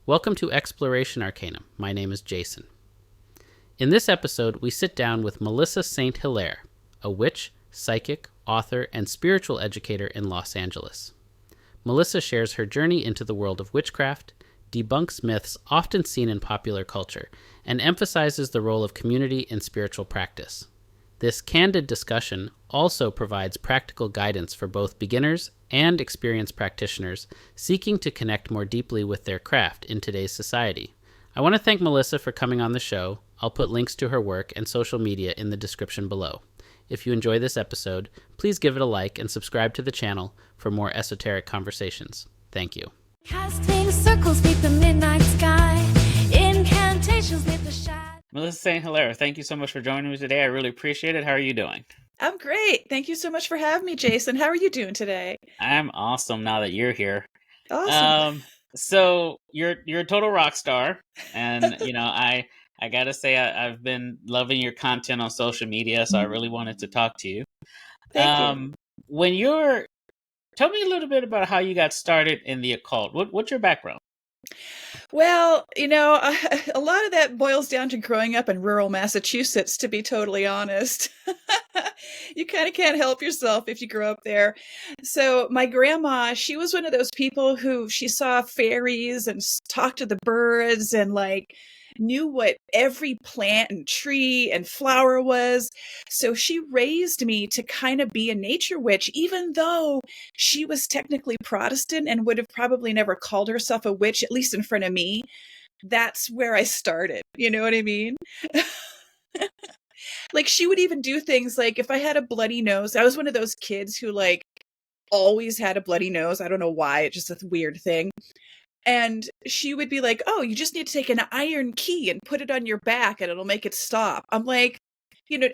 Welcome to Exploration Arcanum. My name is Jason. In this episode, we sit down with Melissa Saint Hilaire, a witch, psychic, author, and spiritual educator in Los Angeles. Melissa shares her journey into the world of witchcraft, debunks myths often seen in popular culture, and emphasizes the role of community in spiritual practice. This candid discussion also provides practical guidance for both beginners and experienced practitioners seeking to connect more deeply with their craft in today's society. I want to thank Melissa for coming on the show. I'll put links to her work and social media in the description below. If you enjoy this episode, please give it a like and subscribe to the channel for more esoteric conversations. Thank you. Casting circles beneath the midnight sky, incantations beneath the shadow. Melissa Saint Hilaire, thank you so much for joining me today. I really appreciate it. How are you doing? I'm great. Thank you so much for having me, Jason. How are you doing today? I'm awesome now that you're here. Awesome. So you're a total rock star, and I gotta say I've been loving your content on social media, so I really wanted to talk to you. Thank you. Tell me a little bit about how you got started in the occult. What's your background? Well, a lot of that boils down to growing up in rural Massachusetts, to be totally honest. You kind of can't help yourself if you grow up there. So my grandma, she was one of those people who she saw fairies and talked to the birds and knew what every plant and tree and flower was. So she raised me to kind of be a nature witch, even though she was technically Protestant and would have probably never called herself a witch, at least in front of me. That's where I started. You know what I mean? She would even do things like if I had a bloody nose, I was one of those kids who always had a bloody nose. I don't know why. It's just a weird thing. And she would be like, oh, you just need to take an iron key and put it on your back and it'll make it stop. I'm like,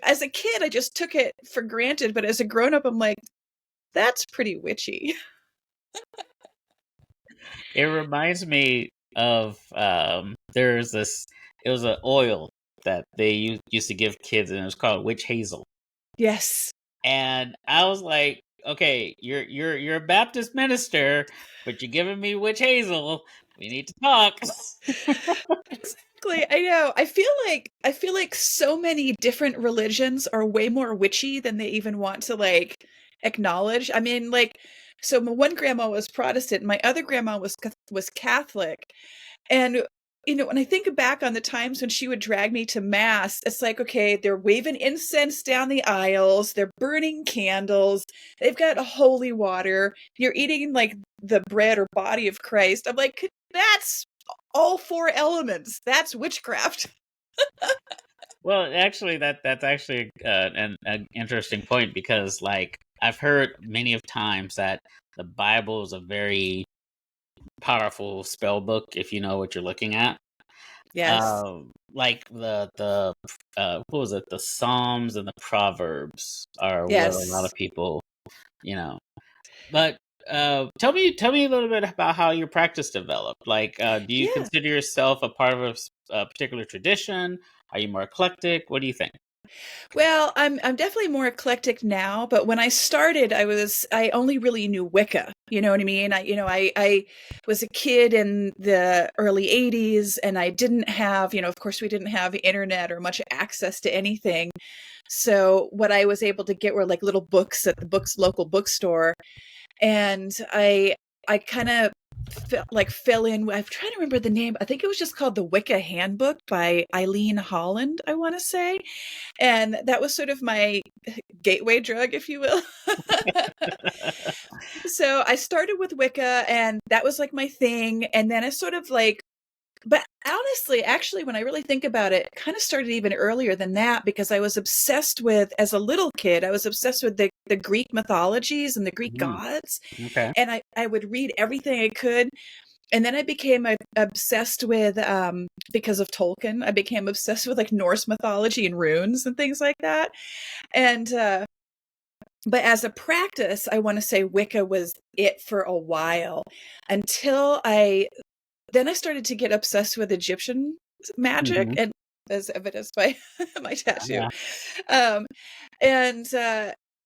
as a kid, I just took it for granted. But as a grown up, I'm like, that's pretty witchy. It reminds me of it was an oil that they used to give kids, and it was called witch hazel. Yes. And I was like, okay, you're a Baptist minister, but you're giving me witch hazel. We need to talk. Exactly. I know. I feel like so many different religions are way more witchy than they even want to acknowledge. I mean, so my one grandma was Protestant, my other grandma was Catholic. And when I think back on the times when she would drag me to mass, it's like, okay, they're waving incense down the aisles, they're burning candles, they've got holy water, you're eating the bread or body of Christ. I'm like, that's all four elements. That's witchcraft. Well, actually, that's actually an interesting point, because I've heard many of times that the Bible is a very powerful spell book if you know what you're looking at. Yes. The what was it? The Psalms and the Proverbs are what a lot of people, But tell me a little bit about how your practice developed. Do you consider yourself a part of a particular tradition? Are you more eclectic? What do you think? Well, I'm definitely more eclectic now, but when I started, I only really knew Wicca. You know what I mean? I was a kid in the early 80s, and I didn't have, of course we didn't have internet or much access to anything. So what I was able to get were little books at the local bookstore. And I kind of fell in. I'm trying to remember the name. I think it was just called The Wicca Handbook by Eileen Holland, I want to say. And that was sort of my gateway drug, if you will. So I started with Wicca, and that was my thing. And then I sort of but honestly, actually, when I really think about it, kind of started even earlier than that, because I was obsessed with, as a little kid, I was obsessed with the Greek mythologies and the Greek gods. Okay. And I would read everything I could. And then I became obsessed with, because of Tolkien, I became obsessed with Norse mythology and runes and things like that. And, but as a practice, I want to say Wicca was it for a while, until then I started to get obsessed with Egyptian magic, and as evidenced by my tattoo. Yeah.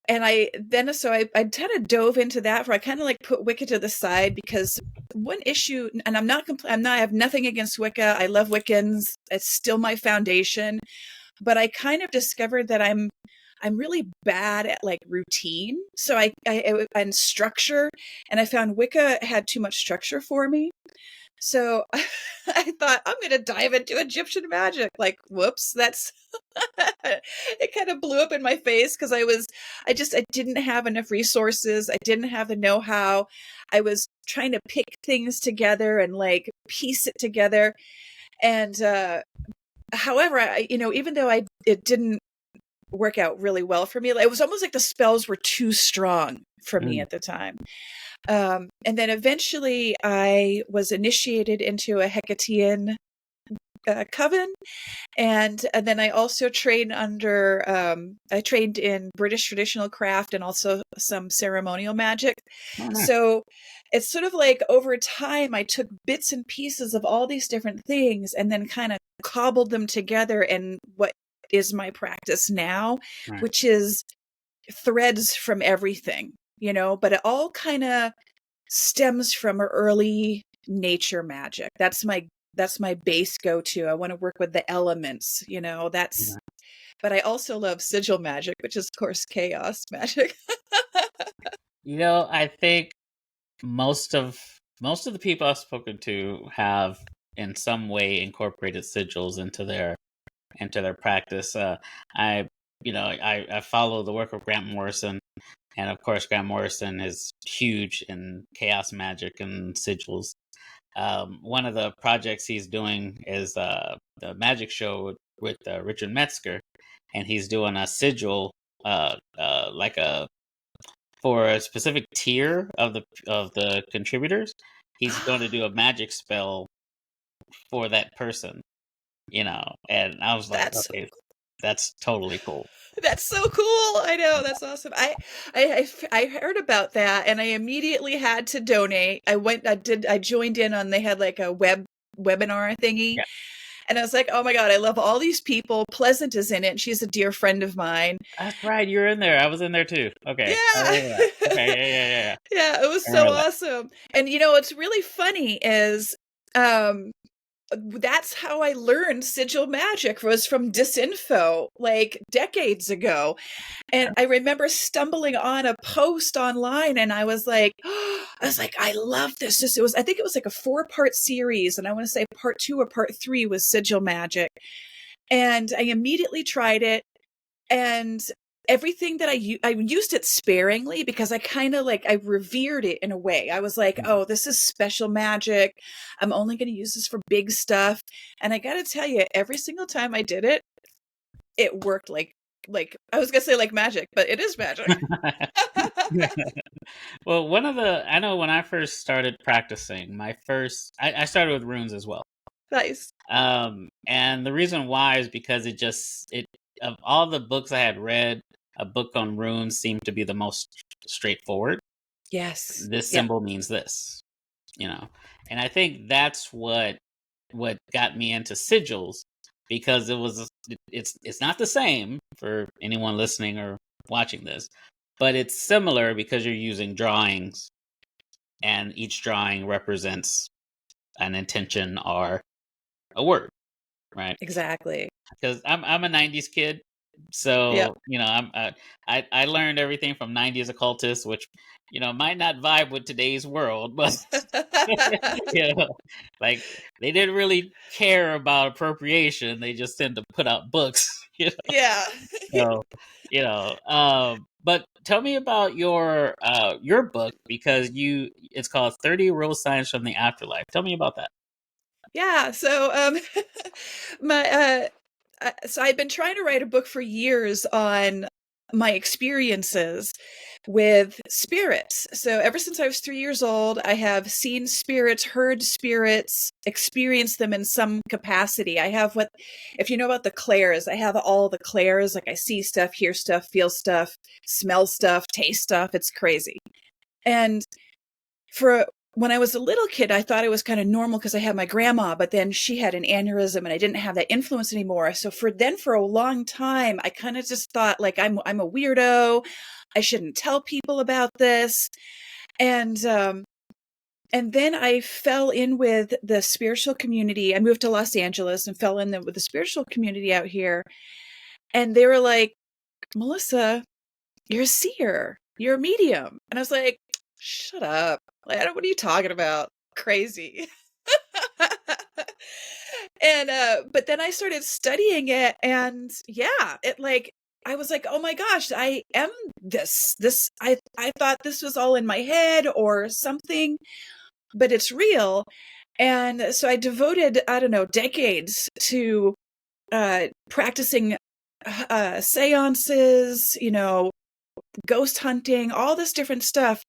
and I kind of dove into that, where I kind of like put Wicca to the side, because one issue, and I have nothing against Wicca. I love Wiccans. It's still my foundation, but I kind of discovered that I'm really bad at like routine. So and structure, and I found Wicca had too much structure for me. So I thought, I'm going to dive into Egyptian magic. Like, whoops, that's, it kind of blew up in my face, because I didn't have enough resources. I didn't have the know-how. I was trying to pick things together and like piece it together. And, however, even though it didn't work out really well for me, it was almost like the spells were too strong for me at the time. And then eventually I was initiated into a Hecatean coven. And then I also trained I trained in British traditional craft and also some ceremonial magic. Oh, nice. So it's sort of like over time, I took bits and pieces of all these different things and then kind of cobbled them together in what is my practice now, right, which is threads from everything, but it all kind of stems from early nature magic. That's my base go-to. I want to work with the elements, that's, but I also love sigil magic, which is of course chaos magic. I think most of the people I've spoken to have in some way incorporated sigils into their practice. I follow the work of Grant Morrison, and of course Grant Morrison is huge in chaos magic and sigils. One of the projects he's doing is the magic show with Richard Metzger, and he's doing a sigil for a specific tier of the contributors. He's going to do a magic spell for that person, and I was like, okay, that's totally cool. That's so cool. I know. That's awesome. I heard about that, and I immediately had to donate. I joined in on, they had like a webinar thingy. Yeah. And I was like, oh my God, I love all these people. Pleasant is in it, and she's a dear friend of mine. That's right. You're in there. I was in there too. Okay. Yeah. Okay. Yeah. Yeah, it was so awesome. And what's really funny is, that's how I learned sigil magic, was from disinfo like decades ago. And I remember stumbling on a post online, and I was like, I love this. I think it was like a 4-part series. And I want to say part 2 or part 3 was sigil magic. And I immediately tried it, and everything that I used it sparingly, because I kind of I revered it in a way. I was like, oh, this is special magic. I'm only going to use this for big stuff. And I got to tell you, every single time I did it, it worked like I was going to say like magic, but it is magic. Well, I know when I first started practicing, I started with runes as well. Nice. And the reason why is because of all the books I had read, a book on runes seemed to be the most straightforward. Yes. This symbol means this, and I think that's what got me into sigils, because it's not the same for anyone listening or watching this, but it's similar because you're using drawings, and each drawing represents an intention or a word, right? Exactly. Because I'm a 90s kid. So, yep. I learned everything from 90s occultists, which, might not vibe with today's world, but, like they didn't really care about appropriation. They just tend to put out books, Yeah. So, but tell me about your book, because it's called 30 Real Signs from the Afterlife. Tell me about that. Yeah. So, so I've been trying to write a book for years on my experiences with spirits. So ever since I was 3 years old, I have seen spirits, heard spirits, experienced them in some capacity. I have if you know about the clairs, I have all the clairs. Like I see stuff, hear stuff, feel stuff, smell stuff, taste stuff. It's crazy. And when I was a little kid, I thought it was kind of normal because I had my grandma, but then she had an aneurysm and I didn't have that influence anymore. So for a long time, I kind of just thought like I'm a weirdo. I shouldn't tell people about this. And then I fell in with the spiritual community. I moved to Los Angeles and fell in with the spiritual community out here. And they were like, Melissa, you're a seer, you're a medium. And I was like, shut up. Like, what are you talking about? Crazy. And but then I started studying it, and yeah, it like I was like, oh my gosh, I am this I thought this was all in my head or something, but it's real. And so I devoted, I don't know, decades to practicing seances, ghost hunting, all this different stuff,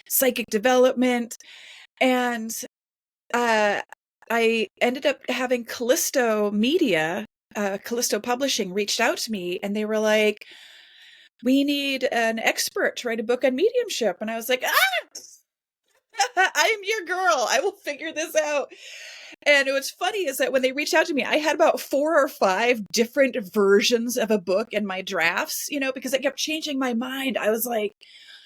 psychic development. And I ended up having Callisto Media, Callisto Publishing reached out to me, and they were like, we need an expert to write a book on mediumship. And I was like, I'm your girl. I will figure this out. And what's funny is that when they reached out to me, I had about 4 or 5 different versions of a book in my drafts, because I kept changing my mind. I was like,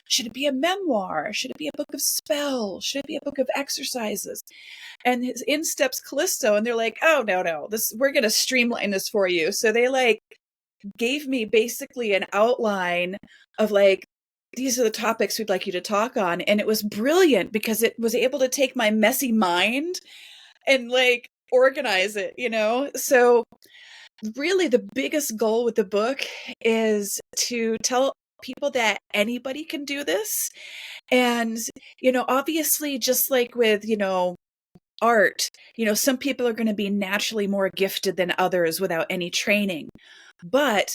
should it be a memoir? Should it be a book of spells? Should it be a book of exercises? And in steps Callisto, and they're like, oh, no, we're going to streamline this for you. So they like gave me basically an outline of like, these are the topics we'd like you to talk on. And it was brilliant because it was able to take my messy mind and like organize it, So really the biggest goal with the book is to tell people that anybody can do this. And, obviously just like with, art, some people are going to be naturally more gifted than others without any training, but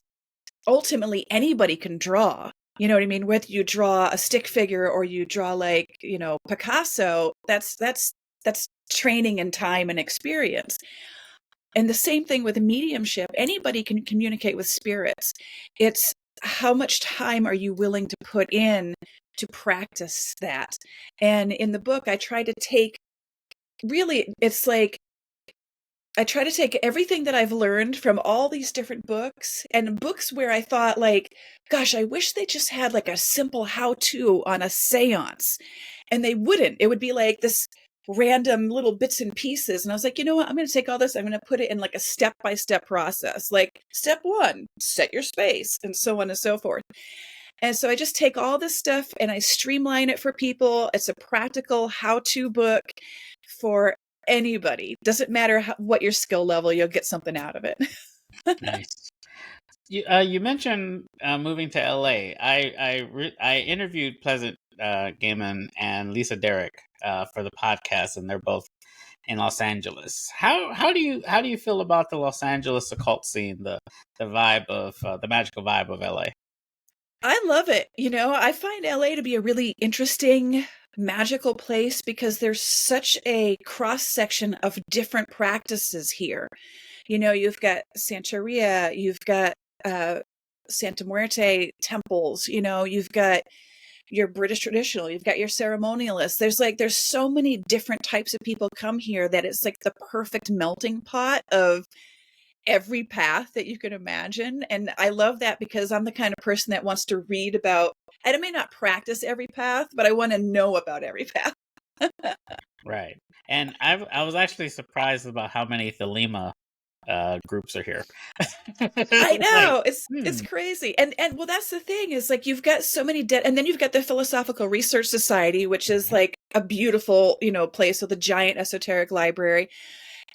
ultimately anybody can draw. You know what I mean? Whether you draw a stick figure or you draw like, Picasso, that's training and time and experience. And the same thing with mediumship. Anybody can communicate with spirits. It's how much time are you willing to put in to practice that? And in the book, I try to take it's like I try to take everything that I've learned from all these different books, and books where I thought like, gosh, I wish they just had like a simple how-to on a seance. And they wouldn't. It would be like this random little bits and pieces. And I was like, you know what? I'm going to take all this. I'm going to put it in like a step-by-step process. Like step 1, set your space, and so on and so forth. And so I just take all this stuff and I streamline it for people. It's a practical how-to book for anybody. Doesn't matter what your skill level, you'll get something out of it. Nice. You mentioned moving to LA. I interviewed Pleasant Gaiman and Lisa Derrick for the podcast, and they're both in Los Angeles. How do you feel about the Los Angeles occult scene, the vibe of the magical vibe of LA? I love it. I find LA to be a really interesting, magical place because there's such a cross section of different practices here. You've got Santeria, you've got Santa Muerte temples, you've got your British traditional, you've got your ceremonialists. There's so many different types of people come here that it's like the perfect melting pot of every path that you can imagine. And I love that because I'm the kind of person that wants to read about, I may not practice every path, but I want to know about every path. Right. And I was actually surprised about how many Thelema groups are here. I know, it's crazy. And well, that's the thing is like you've got so many and then you've got the Philosophical Research Society, which is like a beautiful, place with a giant esoteric library.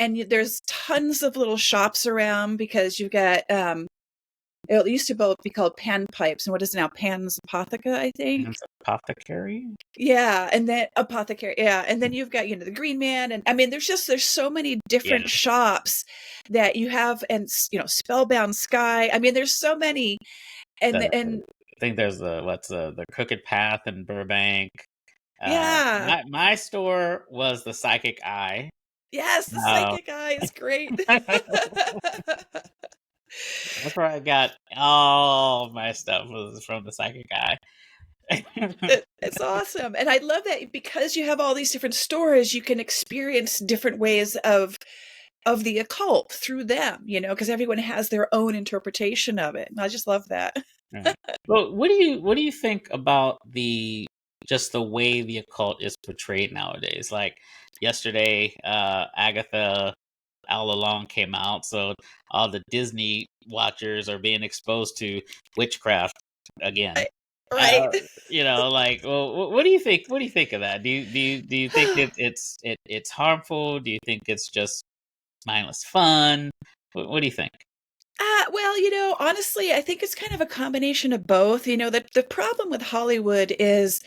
And there's tons of little shops around because you've got it used to both be called Pan Pipes, and what is it now? Pan's Apotheca, I think. Pan's Apothecary? Yeah, and then Apothecary, yeah. And then you've got, the Green Man, and I mean there's so many different shops that you have, and Spellbound Sky. I mean, there's so many. And I think there's the Crooked Path in Burbank. Yeah. My store was the Psychic Eye. Yes, the Psychic Eye is great. That's where I got all my stuff was from the Psychic Eye. It's awesome. And I love that because you have all these different stores, you can experience different ways of the occult through them, because everyone has their own interpretation of it. And I just love that. Right. Well, what do you think about just the way the occult is portrayed nowadays? Like yesterday, Agatha All Along came out, so all the Disney watchers are being exposed to witchcraft again. Right. Uh, like, well, what do you think? What do you think of that? Do you think it's harmful? Do you think it's just mindless fun? What do you think? Well, honestly, I think it's kind of a combination of both. The problem with Hollywood is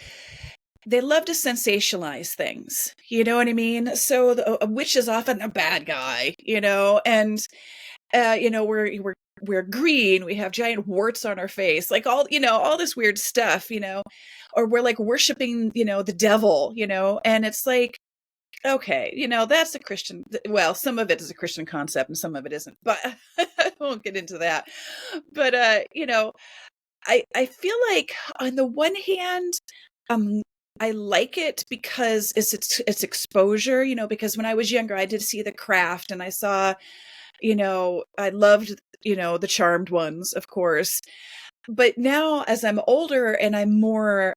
they love to sensationalize things. You know what I mean? So a witch is often a bad guy, and we're green, we have giant warts on our face, like all this weird stuff, or we're like worshiping, the devil, and it's like, okay, that's a Christian. Well, some of it is a Christian concept and some of it isn't, but I won't get into that. But I feel like on the one hand, um, I like it because it's exposure, because when I was younger, I did see The Craft and I saw, I loved, the Charmed ones, of course. But now as I'm older and I'm more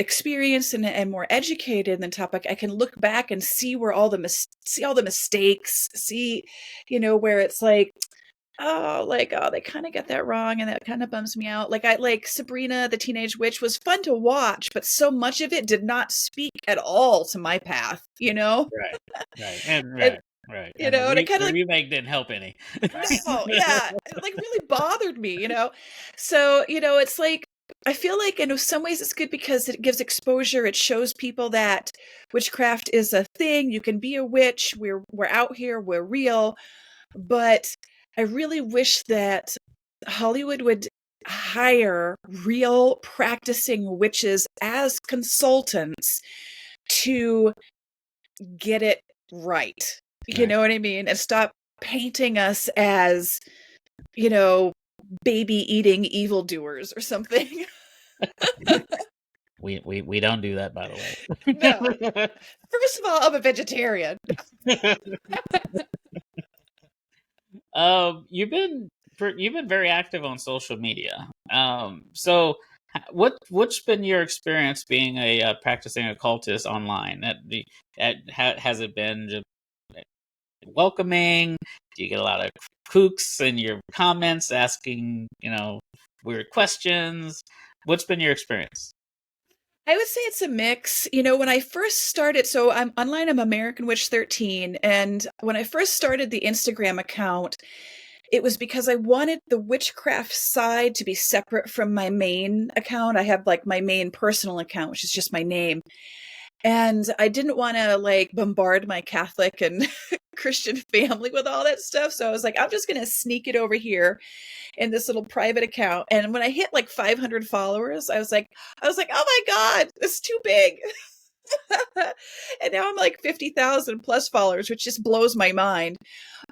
experienced and more educated in the topic, I can look back and see where see all the mistakes, see, where it's like, oh, they kind of get that wrong, and that kind of bums me out. Like I like Sabrina the Teenage Witch was fun to watch, but so much of it did not speak at all to my path, Right, right, and right, right. And and it kind the of like, remake didn't help any. no, yeah, it like really bothered me, So, it's like I feel like in some ways it's good because it gives exposure. It shows people that witchcraft is a thing. You can be a witch. We're out here. We're real. But I really wish that Hollywood would hire real practicing witches as consultants to get it right. You Right. know what I mean? And stop painting us as, you know, baby eating evildoers or something. We don't do that, by the No. way. First of all, I'm a vegetarian. You've been very active on social media. So what's been your experience being a practicing occultist online? Has it been just welcoming? Do you get a lot of kooks in your comments asking weird questions? What's been your experience? I would say it's a mix. When I first started, so I'm online, I'm American Witch 13. And when I first started the Instagram account, it was because I wanted the witchcraft side to be separate from my main account. I have like my main personal account, which is just my name. And I didn't want to like bombard my Catholic and Christian family with all that stuff. So I was like, I'm just going to sneak it over here in this little private account. And when I hit like 500 followers, I was like, oh my God, it's too big. And now I'm like 50,000 plus followers, which just blows my mind.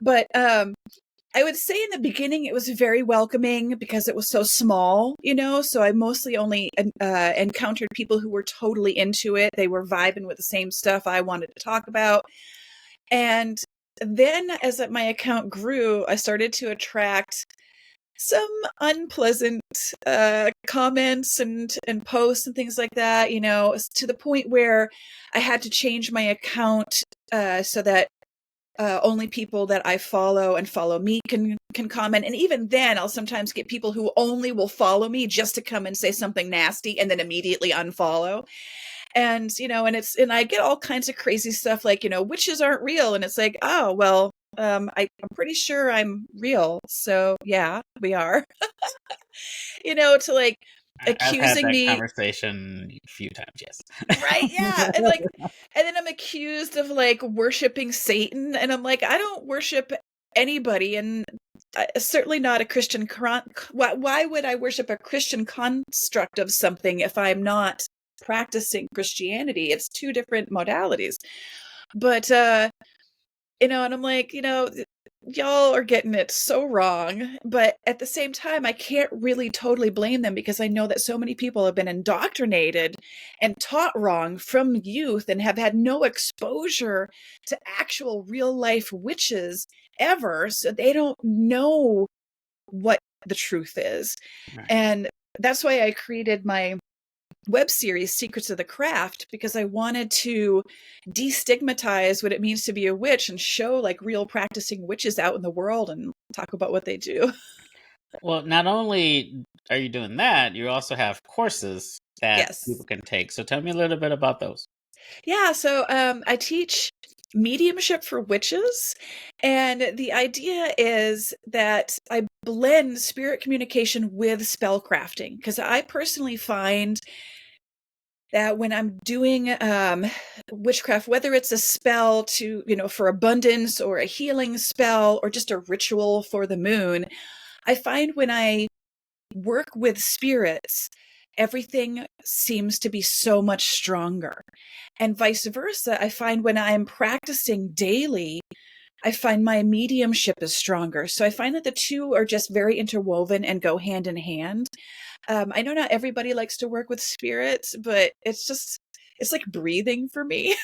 But I would say in the beginning it was very welcoming because it was so small, so I mostly only encountered people who were totally into it. They were vibing with the same stuff I wanted to talk about. And then as my account grew, I started to attract some unpleasant comments and posts and things like that, to the point where I had to change my account so that only people that I follow and follow me can comment. And even then, I'll sometimes get people who only will follow me just to come and say something nasty and then immediately unfollow. And, and I get all kinds of crazy stuff like, witches aren't real. And it's like, oh, well, I'm pretty sure I'm real. So yeah, we are, to like I've had accusing that me. conversation a few times, yes. Right, yeah. And then I'm accused of like worshiping Satan. And I'm like, I don't worship anybody. And certainly not a Christian. Why would I worship a Christian construct of something if I'm not practicing Christianity? It's two different modalities. But, and I'm like, y'all are getting it so wrong. But at the same time, I can't really totally blame them because I know that so many people have been indoctrinated and taught wrong from youth and have had no exposure to actual real life witches ever. So they don't know what the truth is. Right. And that's why I created my web series, Secrets of the Craft, because I wanted to destigmatize what it means to be a witch and show like real practicing witches out in the world and talk about what they do. Well, not only are you doing that, you also have courses that Yes. people can take. So tell me a little bit about those. Yeah, so I teach mediumship for witches, and the idea is that I blend spirit communication with spellcrafting, because I personally find that when I'm doing witchcraft, whether it's a spell to, for abundance or a healing spell or just a ritual for the moon, I find when I work with spirits, everything seems to be so much stronger. And vice versa, I find when I'm practicing daily, I find my mediumship is stronger. So I find that the two are just very interwoven and go hand in hand. I know not everybody likes to work with spirits, but it's like breathing for me.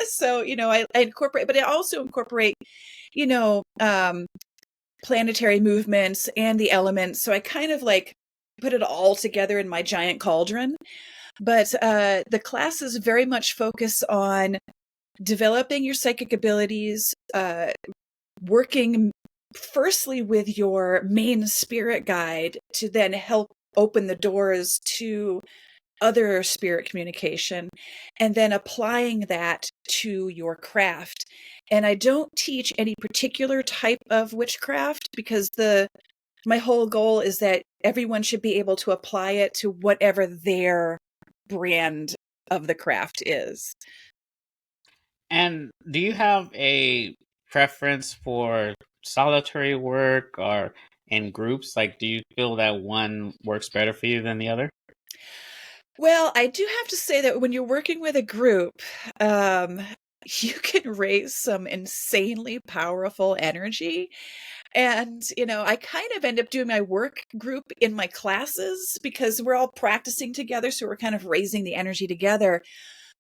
So, I incorporate, but I also incorporate, you know, um, planetary movements and the elements. So I kind of like put it all together in my giant cauldron. But the classes very much focus on developing your psychic abilities, working firstly with your main spirit guide to then help open the doors to other spirit communication, and then applying that to your craft. And I don't teach any particular type of witchcraft because my whole goal is that everyone should be able to apply it to whatever their brand of the craft is. And do you have a preference for solitary work or in groups? Like, do you feel that one works better for you than the other? Well, I do have to say that when you're working with a group, um, you can raise some insanely powerful energy. And, I kind of end up doing my work group in my classes because we're all practicing together. So we're kind of raising the energy together.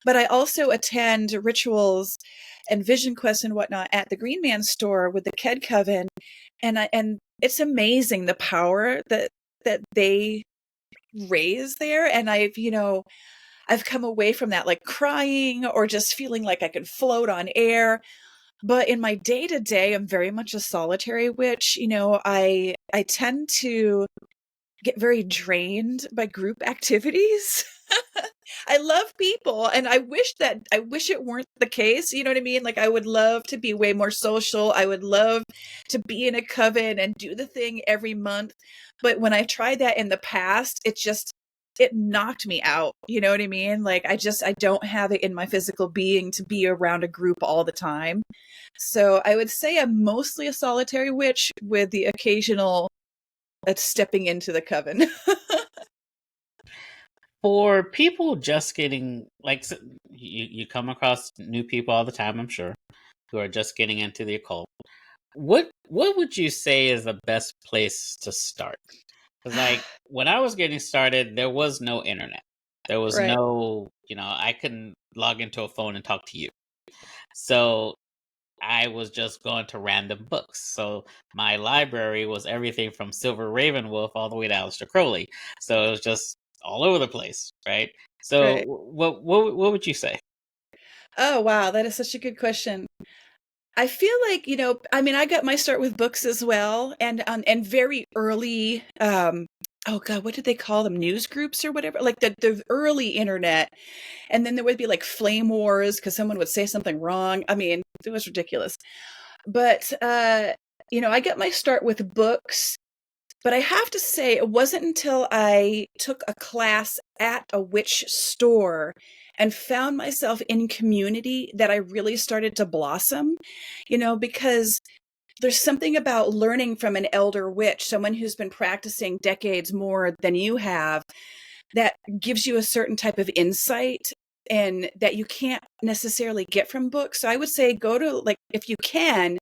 But I also attend rituals and vision quests and whatnot at the Green Man store with the Ked Coven. And it's amazing the power that they raise there. And I've come away from that like crying or just feeling like I can float on air. But in my day to day, I'm very much a solitary witch. I tend to get very drained by group activities. I love people and I wish it weren't the case. You know what I mean? Like I would love to be way more social. I would love to be in a coven and do the thing every month. But when I tried that in the past, it knocked me out. You know what I mean? Like I don't have it in my physical being to be around a group all the time. So I would say I'm mostly a solitary witch with the occasional stepping into the coven. For people just getting you come across new people all the time, I'm sure, who are just getting into the occult. What would you say is the best place to start? Because like when I was getting started, there was no internet. There was Right. no, I couldn't log into a phone and talk to you. So I was just going to random books. So my library was everything from Silver Ravenwolf all the way to Aleister Crowley. So it was just all over the place, right? So Right. what would you say? Oh, wow. That is such a good question. I feel like, I mean, I got my start with books as well and very early, oh God, what did they call them? News groups or whatever, like the early internet. And then there would be like flame wars because someone would say something wrong. I mean, it was ridiculous. But, I got my start with books. But I have to say, it wasn't until I took a class at a witch store and found myself in community that I really started to blossom, because there's something about learning from an elder witch, someone who's been practicing decades more than you have, that gives you a certain type of insight and that you can't necessarily get from books. So I would say go to, like, if you can,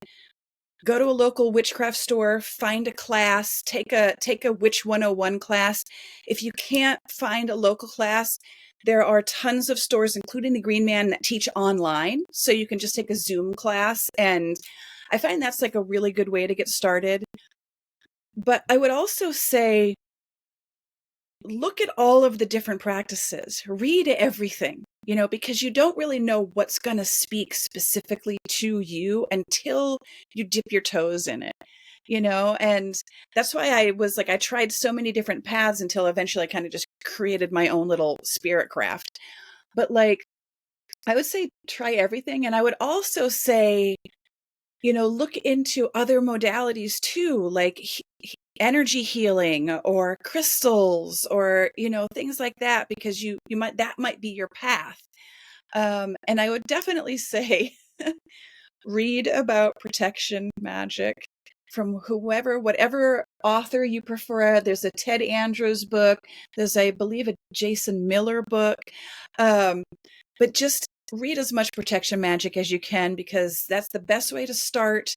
go to a local witchcraft store, find a class, take a Witch 101 class. If you can't find a local class, there are tons of stores, including the Green Man, that teach online. So you can just take a Zoom class. And I find that's like a really good way to get started. But I would also say, look at all of the different practices, read everything, because you don't really know what's going to speak specifically to you until you dip your toes in it, and that's why I tried so many different paths until eventually I kind of just created my own little spirit craft. But I would say try everything. And I would also say, look into other modalities too, like energy healing or crystals or, things like that, because that might be your path. And I would definitely say read about protection magic from whatever author you prefer. There's a Ted Andrews book. There's, I believe, a Jason Miller book. But just read as much protection magic as you can, because that's the best way to start.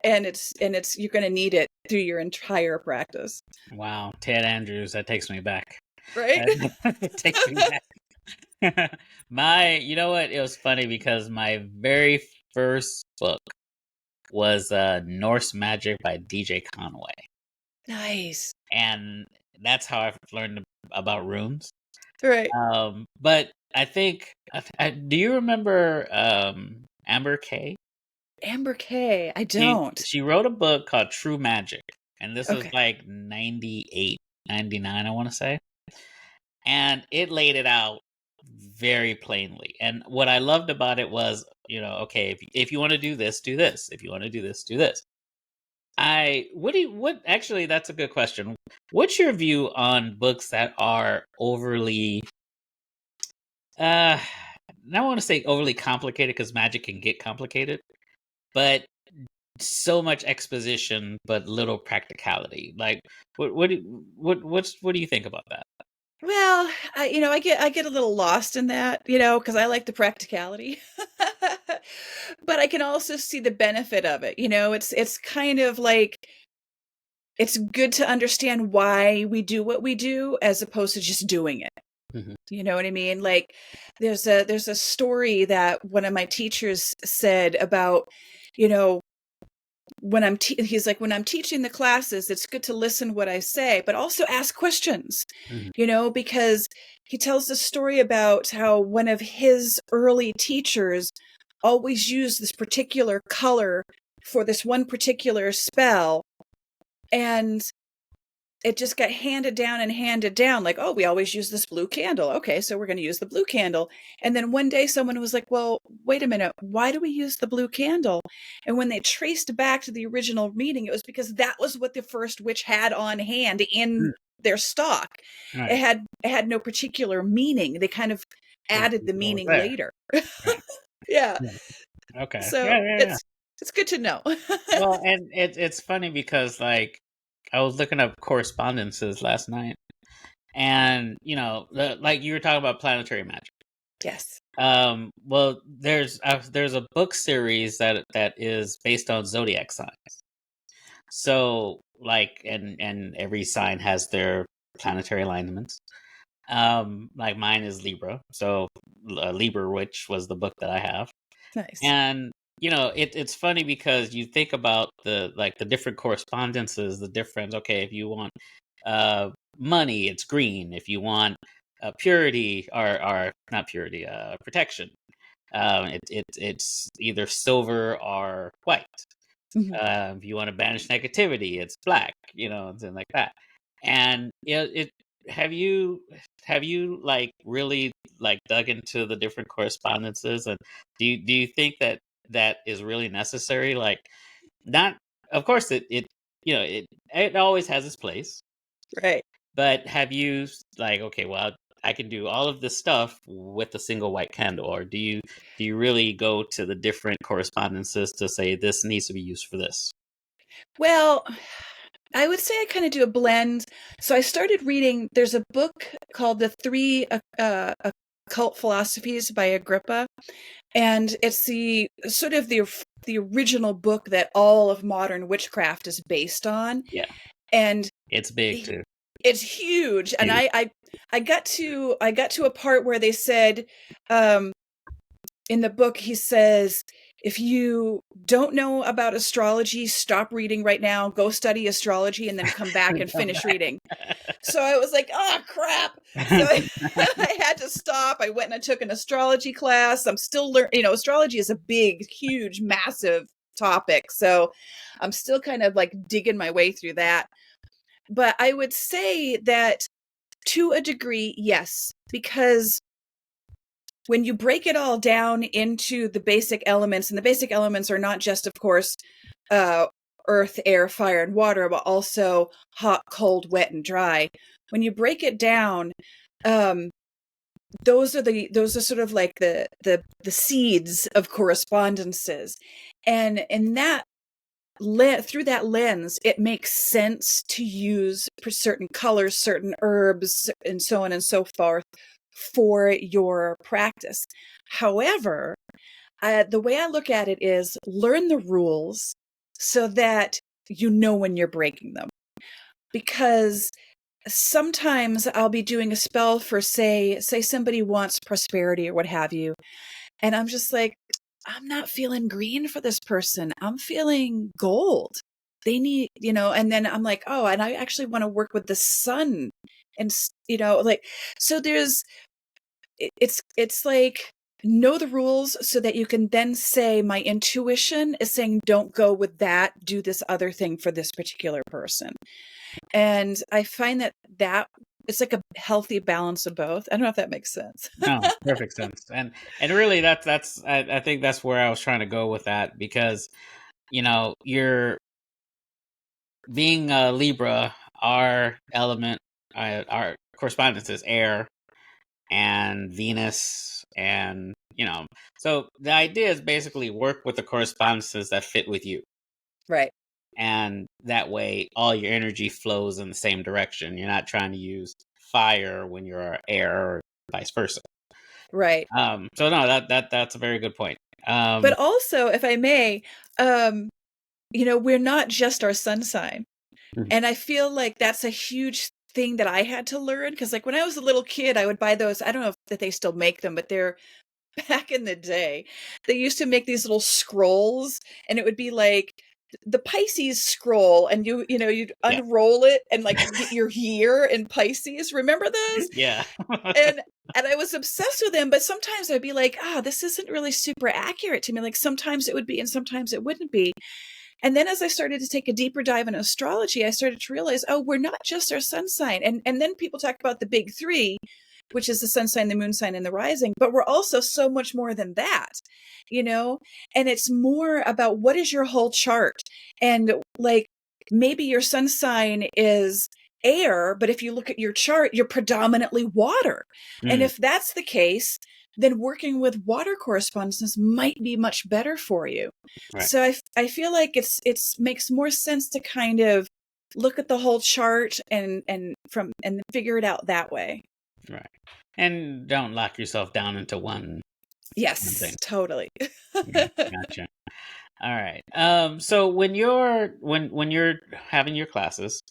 and you're going to need it through your entire practice. Wow, Ted Andrews, that takes me back. Right? It takes me back. You know what? It was funny because my very first book was Norse Magic by DJ Conway. Nice. And that's how I learned about runes. Right. But I think, do you remember Amber Kay? Amber Kay, I don't. She wrote a book called True Magic, and this was Okay. like 98, 99, I want to say. And it laid it out very plainly. And what I loved about it was, okay, if you want to do this, do this. If you want to do this, do this. Actually, that's a good question. What's your view on books that are overly, I don't want to say overly complicated, because magic can get complicated, but so much exposition but little practicality? Like, what do you think about that? Well, I get a little lost in that, because I like the practicality. But I can also see the benefit of it. It's kind of like, it's good to understand why we do what we do as opposed to just doing it. Mm-hmm. You know what I mean? Like, there's a story that one of my teachers said about, he's like, when I'm teaching the classes, it's good to listen what I say, but also ask questions, Mm-hmm. because he tells the story about how one of his early teachers always used this particular color for this one particular spell. And it just got handed down, like, oh, we always use this blue candle. Okay, so we're going to use the blue candle. And then one day someone was like, well, wait a minute, why do we use the blue candle? And when they traced back to the original meaning, it was because that was what the first witch had on hand in their stock. Right. It had no particular meaning. They kind of added the meaning later. Right. Yeah. Okay. So Yeah. it's good to know. Well, and it's funny because, like, I was looking up Correspondences last night, and like you were talking about planetary magic. Yes. Well, there's a book series that is based on zodiac signs. So, like, and every sign has their planetary alignments. Like mine is Libra, so Libra Witch was the book that I have. Nice. And it's funny because you think about the different correspondences, the difference. Okay, if you want money, it's green. If you want purity, or not purity, protection, it's either silver or white. Mm-hmm. If you want to banish negativity, it's black. Something like that. And have you like really like dug into the different correspondences, and do you think that is really necessary? Like, not, of course it always has its place, Right. but have you, like, okay, well, I can do all of this stuff with a single white candle, or do you really go to the different correspondences to say this needs to be used for this? Well, I would say I kind of do a blend. So I started reading, there's a book called The Three Occult Philosophies by Agrippa. And it's the sort of the original book that all of modern witchcraft is based on. Yeah. And it's big too. It's huge. And I got to a part where they said, in the book, he says, if you don't know about astrology, stop reading right now, go study astrology, and then come back and finish reading. So I was like, oh, crap. So I had to stop. I went and I took an astrology class. I'm still learning, astrology is a big, huge, massive topic. So I'm still kind of like digging my way through that. But I would say that to a degree, yes, because when you break it all down into the basic elements, and the basic elements are not just, of course, earth, air, fire, and water, but also hot, cold, wet, and dry. When you break it down, those are sort of like the seeds of correspondences, and in that through that lens, it makes sense to use certain colors, certain herbs, and so on and so forth for your practice. However, the way I look at it is learn the rules so that you know when you're breaking them. Because sometimes I'll be doing a spell for, say somebody wants prosperity or what have you, and I'm just like, I'm not feeling green for this person. I'm feeling gold. They need, and then I'm like, oh, and I actually want to work with the sun. And, like, so it's like, know the rules so that you can then say, my intuition is saying, don't go with that, do this other thing for this particular person. And I find that it's like a healthy balance of both. I don't know if that makes sense. No, perfect sense. And really that's I think that's where I was trying to go with that, because you're being a Libra, our element, our correspondence is air and Venus, and so the idea is basically work with the correspondences that fit with you. Right. And that way all your energy flows in the same direction. You're not trying to use fire when you're air, or vice versa. Right. So no, that's a very good point. But also, if I may, we're not just our sun sign. And I feel like that's a huge thing that I had to learn, because like when I was a little kid, I would buy those. I don't know if they still make them, but they're back in the day. They used to make these little scrolls, and it would be like the Pisces scroll, and you'd unroll it and like get your year in Pisces. Remember those? Yeah. and I was obsessed with them, but sometimes I'd be like, this isn't really super accurate to me. Like sometimes it would be and sometimes it wouldn't be. And then as I started to take a deeper dive in astrology, I started to realize, we're not just our sun sign. And then people talk about the big three, which is the sun sign, the moon sign, and the rising. But we're also so much more than that, and it's more about what is your whole chart. And like maybe your sun sign is air, but if you look at your chart, you're predominantly water. And if that's the case, then working with water correspondences might be much better for you. Right. So I feel like it's makes more sense to kind of look at the whole chart and figure it out that way. Right. And don't lock yourself down into one. Yes, thing. Totally. Yeah, gotcha. All right. So when you're having your classes,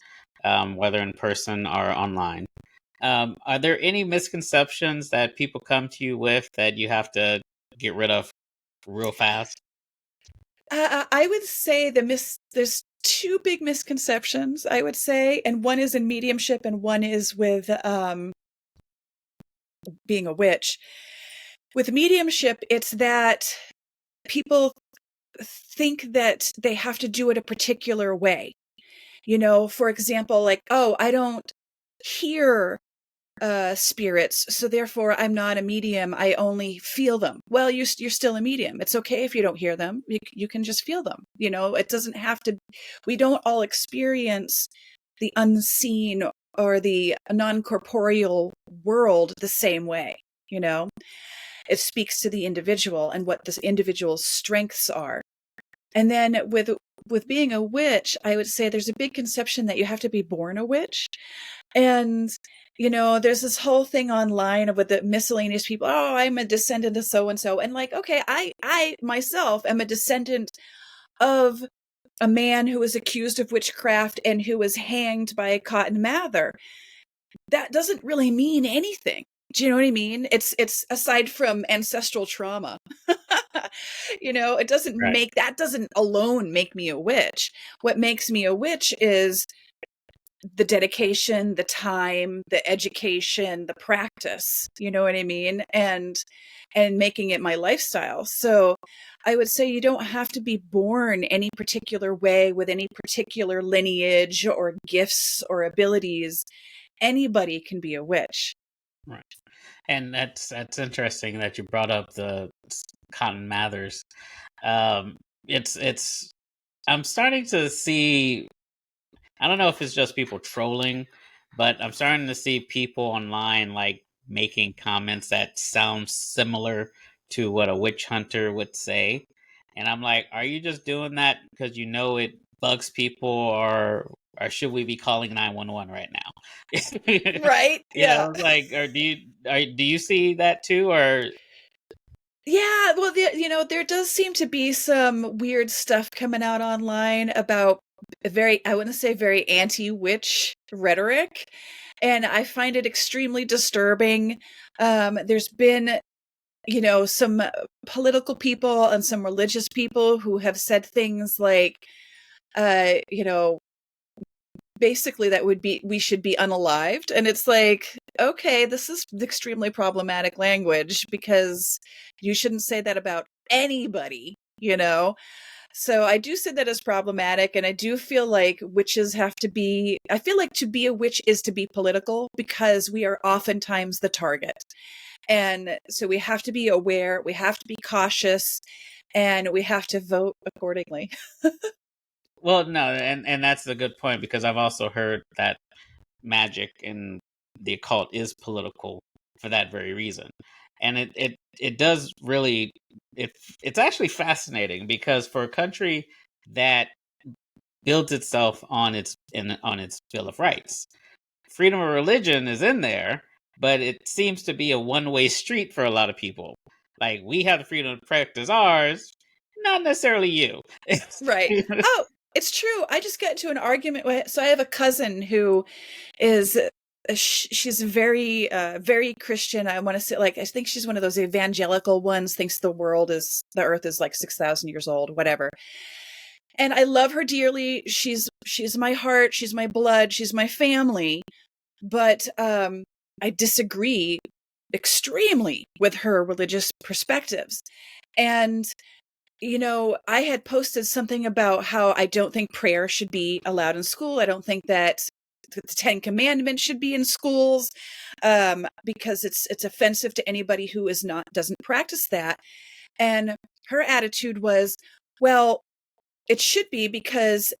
whether in person or online, are there any misconceptions that people come to you with that you have to get rid of real fast? I would say there's two big misconceptions, I would say, and one is in mediumship and one is with being a witch. With mediumship, it's that people think that they have to do it a particular way. For example, like, I don't hear spirits, so therefore I'm not a medium. I only feel them. Well, you're still a medium. It's okay if you don't hear them. You can just feel them. It doesn't have to. We don't all experience the unseen or the non-corporeal world the same way. It speaks to the individual and what this individual's strengths are. And then with being a witch, I would say there's a big conception that you have to be born a witch. And there's this whole thing online with the miscellaneous people. Oh, I'm a descendant of so-and-so. And like, okay, I myself am a descendant of a man who was accused of witchcraft and who was hanged by Cotton Mather. That doesn't really mean anything. Do you know what I mean? It's aside from ancestral trauma. It doesn't Right. that doesn't alone make me a witch. What makes me a witch is the dedication, the time, the education, the practice, you know what I mean? And making it my lifestyle. So I would say you don't have to be born any particular way with any particular lineage or gifts or abilities. Anybody can be a witch. Right. And that's interesting that you brought up the Cotton Mathers. It's I'm starting to see, I don't know if it's just people trolling, but I'm starting to see people online like making comments that sound similar to what a witch hunter would say. And I'm like, are you just doing that because you know it bugs people, or should we be calling 911 right now? Right? Yeah. Like, or do you see that too, or Yeah, well, there does seem to be some weird stuff coming out online about I wouldn't say very anti-witch rhetoric, and I find it extremely disturbing. There's been, some political people and some religious people who have said things like, uh, you know, basically that would be we should be unalived, and it's like, okay, this is extremely problematic language because you shouldn't say that about anybody. So I do see that as problematic, and I do feel like witches I feel like to be a witch is to be political because we are oftentimes the target. And so we have to be aware, we have to be cautious, and we have to vote accordingly. well, no, and that's a good point, because I've also heard that magic and the occult is political for that very reason. And it does really, it's actually fascinating, because for a country that builds itself on its Bill of Rights, freedom of religion is in there, but it seems to be a one-way street for a lot of people. Like, we have the freedom to practice ours, not necessarily you. Right. Oh, it's true. I just got into an argument so I have a cousin who is she's very very Christian. I want to say, like, I think she's one of those evangelical ones, thinks the earth is like 6,000 years old, whatever. And I love her dearly. She's my heart, she's my blood, she's my family. But I disagree extremely with her religious perspectives. And I had posted something about how I don't think prayer should be allowed in school. I don't think that the Ten Commandments should be in schools, because it's offensive to anybody who doesn't practice that. And her attitude was, well, it should be because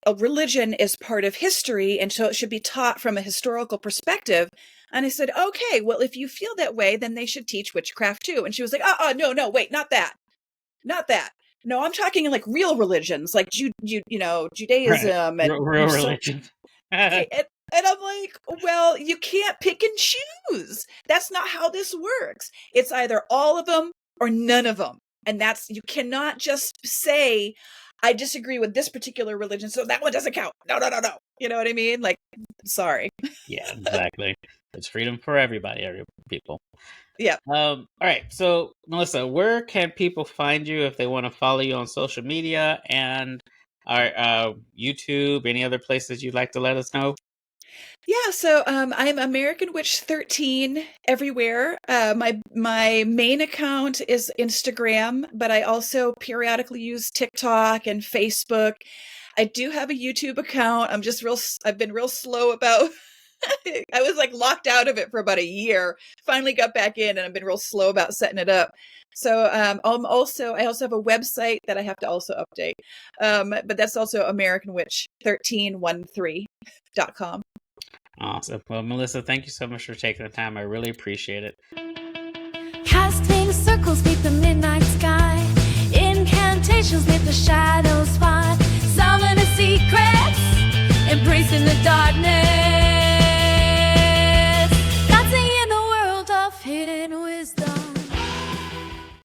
a religion is part of history, and so it should be taught from a historical perspective. And I said, okay, well, if you feel that way, then they should teach witchcraft too. And she was like, no, wait, not that. Not that. No, I'm talking like real religions, like Judaism, right. and Real religion. and I'm like, well, you can't pick and choose. That's not how this works. It's either all of them or none of them. And you cannot just say, I disagree with this particular religion, so that one doesn't count. No. You know what I mean? Like, sorry. Yeah, exactly. It's freedom for everybody, people. Yeah. All right. So, Melissa, where can people find you if they want to follow you on social media, and our YouTube, any other places you'd like to let us know? Yeah, so I'm American Witch 13 everywhere. My main account is Instagram, but I also periodically use TikTok and Facebook. I do have a YouTube account. I've been real slow about I was like locked out of it for about a year. Finally got back in, and I've been real slow about setting it up. So I also have a website that I have to also update. But that's also AmericanWitch1313.com. Awesome. Well, Melissa, thank you so much for taking the time. I really appreciate it. Casting circles beneath the midnight sky.